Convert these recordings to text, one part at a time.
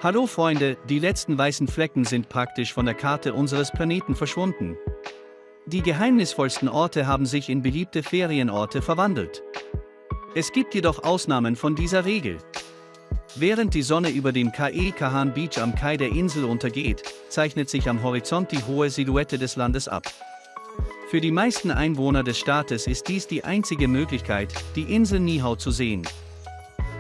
Hallo Freunde, die letzten weißen Flecken sind praktisch von der Karte unseres Planeten verschwunden. Die geheimnisvollsten Orte haben sich in beliebte Ferienorte verwandelt. Es gibt jedoch Ausnahmen von dieser Regel. Während die Sonne über dem Ke Kahan Beach am Kai der Insel untergeht, zeichnet sich am Horizont die hohe Silhouette des Landes ab. Für die meisten Einwohner des Staates ist dies die einzige Möglichkeit, die Insel Niihau zu sehen.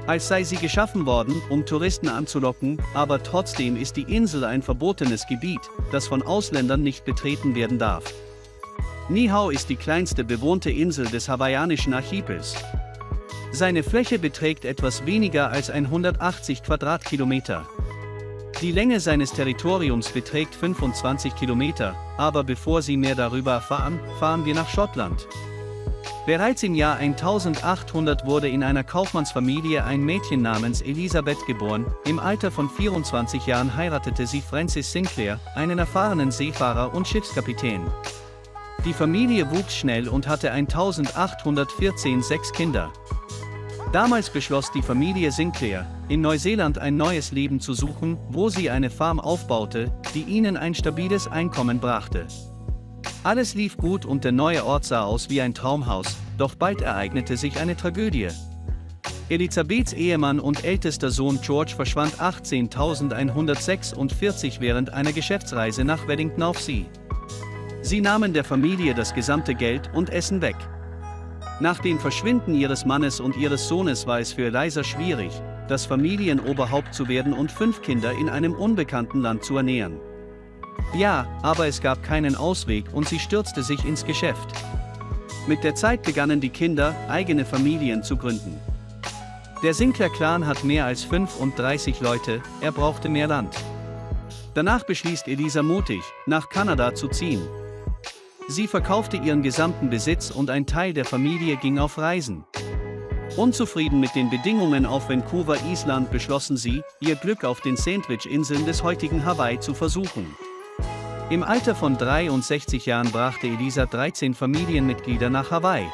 Als sei sie geschaffen worden, um Touristen anzulocken, aber trotzdem ist die Insel ein verbotenes Gebiet, das von Ausländern nicht betreten werden darf. Niihau ist die kleinste bewohnte Insel des hawaiianischen Archipels. Seine Fläche beträgt etwas weniger als 180 Quadratkilometer. Die Länge seines Territoriums beträgt 25 Kilometer, aber bevor Sie mehr darüber erfahren, fahren wir nach Schottland. Bereits im Jahr 1800 wurde in einer Kaufmannsfamilie ein Mädchen namens Elisabeth geboren. Im Alter von 24 Jahren heiratete sie Francis Sinclair, einen erfahrenen Seefahrer und Schiffskapitän. Die Familie wuchs schnell und hatte 1814 6 Kinder. Damals beschloss die Familie Sinclair, in Neuseeland ein neues Leben zu suchen, wo sie eine Farm aufbaute, die ihnen ein stabiles Einkommen brachte. Alles lief gut und der neue Ort sah aus wie ein Traumhaus, doch bald ereignete sich eine Tragödie. Elisabeths Ehemann und ältester Sohn George verschwand 1846 während einer Geschäftsreise nach Wellington auf See. Sie nahmen der Familie das gesamte Geld und Essen weg. Nach dem Verschwinden ihres Mannes und ihres Sohnes war es für Eliza schwierig, das Familienoberhaupt zu werden und 5 Kinder in einem unbekannten Land zu ernähren. Ja, aber es gab keinen Ausweg und sie stürzte sich ins Geschäft. Mit der Zeit begannen die Kinder, eigene Familien zu gründen. Der Sinclair-Clan hat mehr als 35 Leute, er brauchte mehr Land. Danach beschließt Eliza mutig, nach Kanada zu ziehen. Sie verkaufte ihren gesamten Besitz und ein Teil der Familie ging auf Reisen. Unzufrieden mit den Bedingungen auf Vancouver Island beschlossen sie, ihr Glück auf den Sandwich-Inseln des heutigen Hawaii zu versuchen. Im Alter von 63 Jahren brachte Eliza 13 Familienmitglieder nach Hawaii.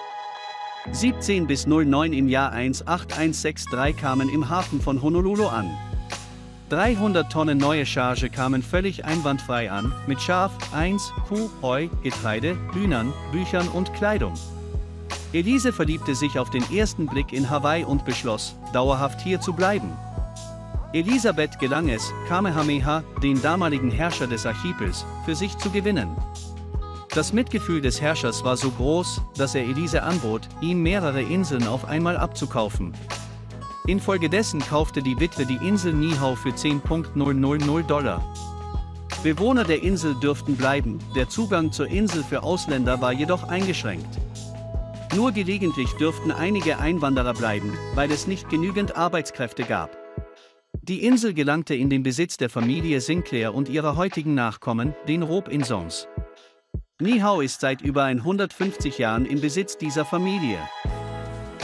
17 bis 09 im Jahr 18163 kamen im Hafen von Honolulu an. 300 Tonnen neue Charge kamen völlig einwandfrei an, mit Schaf, 1, Kuh, Heu, Getreide, Hühnern, Büchern und Kleidung. Elise verliebte sich auf den ersten Blick in Hawaii und beschloss, dauerhaft hier zu bleiben. Elisabeth gelang es, Kamehameha, den damaligen Herrscher des Archipels, für sich zu gewinnen. Das Mitgefühl des Herrschers war so groß, dass er Elise anbot, ihm mehrere Inseln auf einmal abzukaufen. Infolgedessen kaufte die Witwe die Insel Niihau für $10.000. Bewohner der Insel dürften bleiben, der Zugang zur Insel für Ausländer war jedoch eingeschränkt. Nur gelegentlich dürften einige Einwanderer bleiben, weil es nicht genügend Arbeitskräfte gab. Die Insel gelangte in den Besitz der Familie Sinclair und ihrer heutigen Nachkommen, den Robinsons. Niihau ist seit über 150 Jahren im Besitz dieser Familie.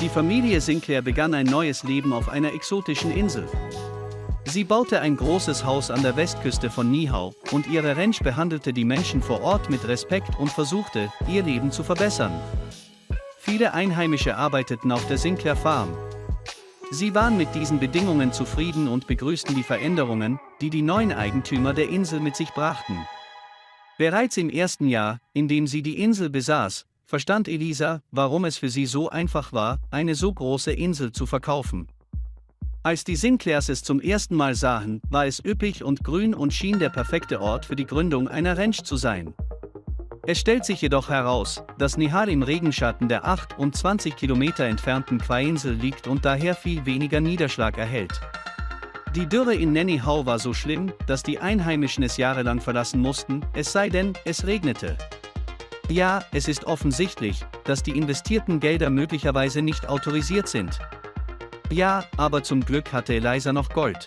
Die Familie Sinclair begann ein neues Leben auf einer exotischen Insel. Sie baute ein großes Haus an der Westküste von Niihau, und ihre Ranch behandelte die Menschen vor Ort mit Respekt und versuchte, ihr Leben zu verbessern. Viele Einheimische arbeiteten auf der Sinclair Farm. Sie waren mit diesen Bedingungen zufrieden und begrüßten die Veränderungen, die die neuen Eigentümer der Insel mit sich brachten. Bereits im ersten Jahr, in dem sie die Insel besaß, verstand Eliza, warum es für sie so einfach war, eine so große Insel zu verkaufen. Als die Sinclairs es zum ersten Mal sahen, war es üppig und grün und schien der perfekte Ort für die Gründung einer Ranch zu sein. Es stellt sich jedoch heraus, dass Niihau im Regenschatten der 28 Kilometer entfernten Kauai-Insel liegt und daher viel weniger Niederschlag erhält. Die Dürre in Niihau war so schlimm, dass die Einheimischen es jahrelang verlassen mussten, es sei denn, es regnete. Ja, es ist offensichtlich, dass die investierten Gelder möglicherweise nicht autorisiert sind. Ja, aber zum Glück hatte Eliza noch Gold.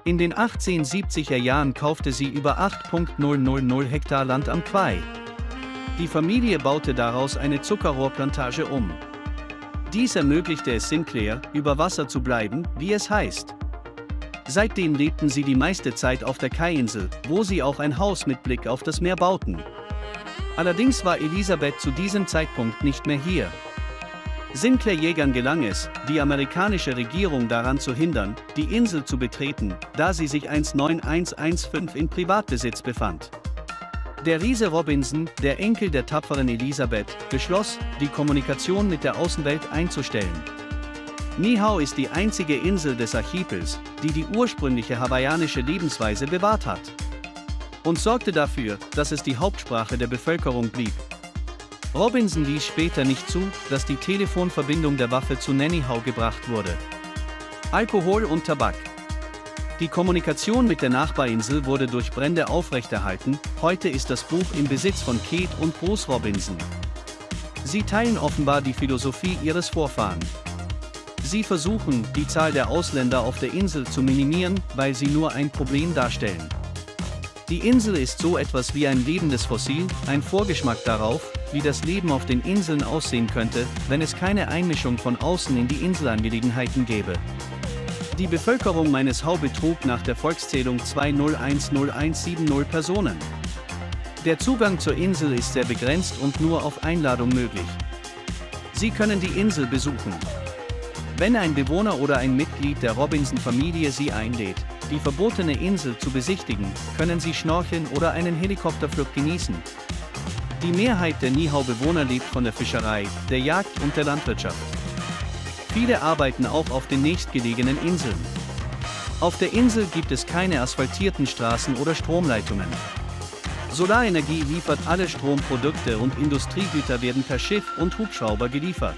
In den 1870er Jahren kaufte sie über 8.000 Hektar Land am Kauai. Die Familie baute daraus eine Zuckerrohrplantage um. Dies ermöglichte es Sinclair, über Wasser zu bleiben, wie es heißt. Seitdem lebten sie die meiste Zeit auf der Kauai-Insel, wo sie auch ein Haus mit Blick auf das Meer bauten. Allerdings war Elisabeth zu diesem Zeitpunkt nicht mehr hier. Sinclair-Jägern gelang es, die amerikanische Regierung daran zu hindern, die Insel zu betreten, da sie sich 19115 in Privatbesitz befand. Der Riese Robinson, der Enkel der tapferen Elisabeth, beschloss, die Kommunikation mit der Außenwelt einzustellen. Niihau ist die einzige Insel des Archipels, die die ursprüngliche hawaiianische Lebensweise bewahrt hat. Und sorgte dafür, dass es die Hauptsprache der Bevölkerung blieb. Robinson ließ später nicht zu, dass die Telefonverbindung der Waffe zu Niihau gebracht wurde. Alkohol und Tabak. Die Kommunikation mit der Nachbarinsel wurde durch Brände aufrechterhalten. Heute ist das Buch im Besitz von Kate und Bruce Robinson. Sie teilen offenbar die Philosophie ihres Vorfahren. Sie versuchen, die Zahl der Ausländer auf der Insel zu minimieren, weil sie nur ein Problem darstellen. Die Insel ist so etwas wie ein lebendes Fossil, ein Vorgeschmack darauf, wie das Leben auf den Inseln aussehen könnte, wenn es keine Einmischung von außen in die Inselangelegenheiten gäbe. Die Bevölkerung Niihau betrug nach der Volkszählung 2010170 Personen. Der Zugang zur Insel ist sehr begrenzt und nur auf Einladung möglich. Sie können die Insel besuchen. Wenn ein Bewohner oder ein Mitglied der Robinson-Familie Sie einlädt, die verbotene Insel zu besichtigen, können Sie schnorcheln oder einen Helikopterflug genießen. Die Mehrheit der Niihau-Bewohner lebt von der Fischerei, der Jagd und der Landwirtschaft. Viele arbeiten auch auf den nächstgelegenen Inseln. Auf der Insel gibt es keine asphaltierten Straßen oder Stromleitungen. Solarenergie liefert alle Stromprodukte und Industriegüter werden per Schiff und Hubschrauber geliefert.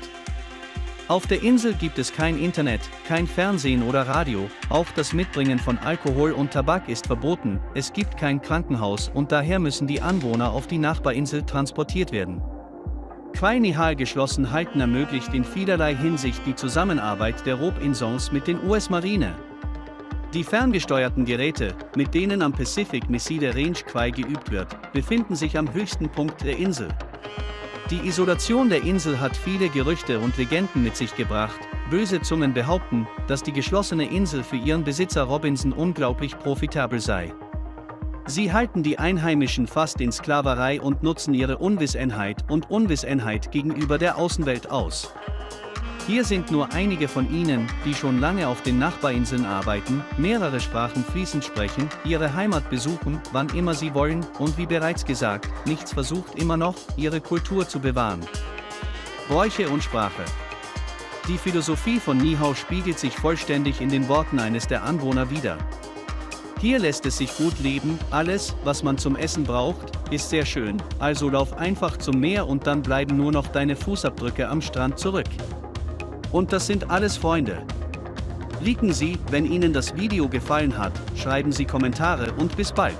Auf der Insel gibt es kein Internet, kein Fernsehen oder Radio, auch das Mitbringen von Alkohol und Tabak ist verboten, es gibt kein Krankenhaus und daher müssen die Anwohner auf die Nachbarinsel transportiert werden. Quai Nihal geschlossen halten ermöglicht in vielerlei Hinsicht die Zusammenarbeit der Robinson mit den US-Marine. Die ferngesteuerten Geräte, mit denen am Pacific Missile Range Quai geübt wird, befinden sich am höchsten Punkt der Insel. Die Isolation der Insel hat viele Gerüchte und Legenden mit sich gebracht. Böse Zungen behaupten, dass die geschlossene Insel für ihren Besitzer Robinson unglaublich profitabel sei. Sie halten die Einheimischen fast in Sklaverei und nutzen ihre Unwissenheit gegenüber der Außenwelt aus. Hier sind nur einige von ihnen, die schon lange auf den Nachbarinseln arbeiten, mehrere Sprachen fließend sprechen, ihre Heimat besuchen, wann immer sie wollen, und wie bereits gesagt, nichts versucht immer noch, ihre Kultur zu bewahren. Bräuche und Sprache. Die Philosophie von Niihau spiegelt sich vollständig in den Worten eines der Anwohner wider. Hier lässt es sich gut leben, alles, was man zum Essen braucht, ist sehr schön, also lauf einfach zum Meer und dann bleiben nur noch deine Fußabdrücke am Strand zurück. Und das sind alles Freunde. Liken Sie, wenn Ihnen das Video gefallen hat, schreiben Sie Kommentare und bis bald.